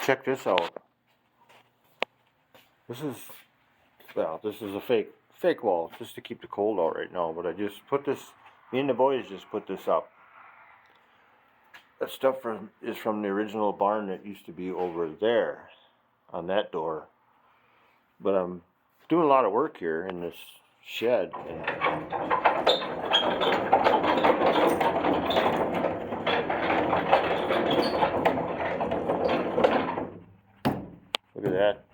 check this out. This is a fake wall just to keep the cold out right now. But I just put this. Me and the boys just put this up. That stuff is from the original barn that used to be over there on that door. But I'm doing a lot of work here in this shed. Look at that.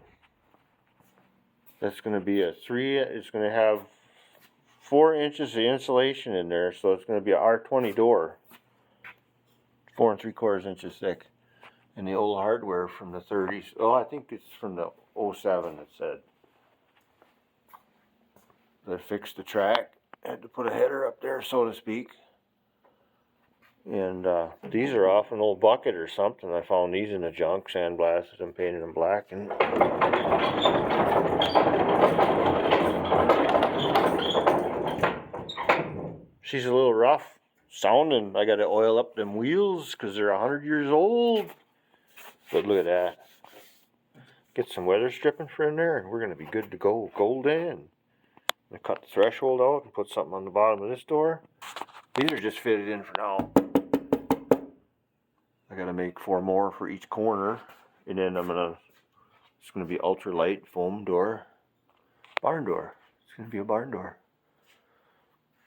That's going to be it's going to have 4 inches of insulation in there, so it's going to be a R20 door. 4 3/4 inches thick. And the old hardware from the 30s. Oh, I think it's from the 07, it said. I fixed the track. I had to put a header up there, so to speak. And these are off an old bucket or something. I found these in the junk, sandblasted and painted them black. And she's a little rough sounding. I got to oil up them wheels because they're 100 years old. But look at that. Get some weather stripping for in there, and we're going to be good to go. Golden. I'm going to cut the threshold out and put something on the bottom of this door. These are just fitted in for now. I got to make 4 more for each corner, and then it's going to be ultralight foam door. Barn door. It's going to be a barn door.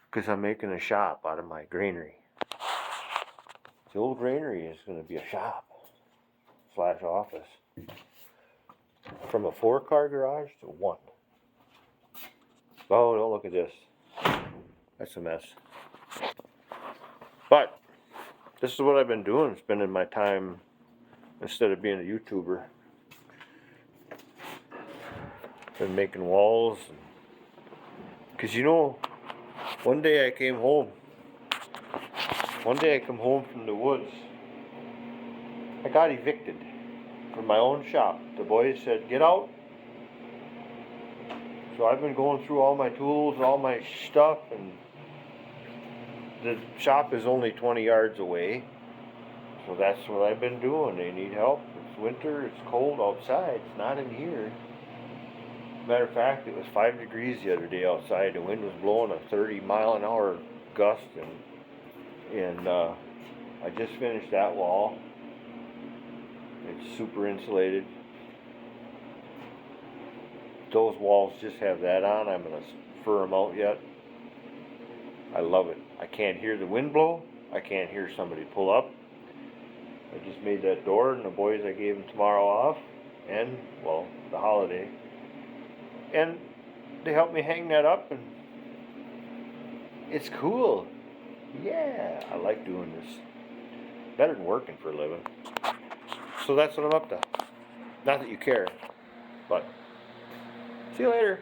Because I'm making a shop out of my granary. The old granary is going to be a shop / office. From a 4-car garage to 1. Oh, don't look at this. That's a mess. But this is what I've been doing, spending my time instead of being a YouTuber. Been making walls. Because one day I come home from the woods. I got evicted from my own shop. The boys said, get out. So I've been going through all my tools and all my stuff, and the shop is only 20 yards away. So that's what I've been doing. They need help. It's winter, it's cold outside, it's not in here. Matter of fact, it was 5 degrees the other day outside. The wind was blowing a 30-mile-an-hour gust, and I just finished that wall. It's super insulated. Those walls just have that on. I'm going to fur them out yet. I love it. I can't hear the wind blow. I can't hear somebody pull up. I just made that door, and the boys, I gave them tomorrow off, and, well, the holiday. And they helped me hang that up, and it's cool. Yeah, I like doing this. Better than working for a living. So that's what I'm up to. Not that you care, but see you later.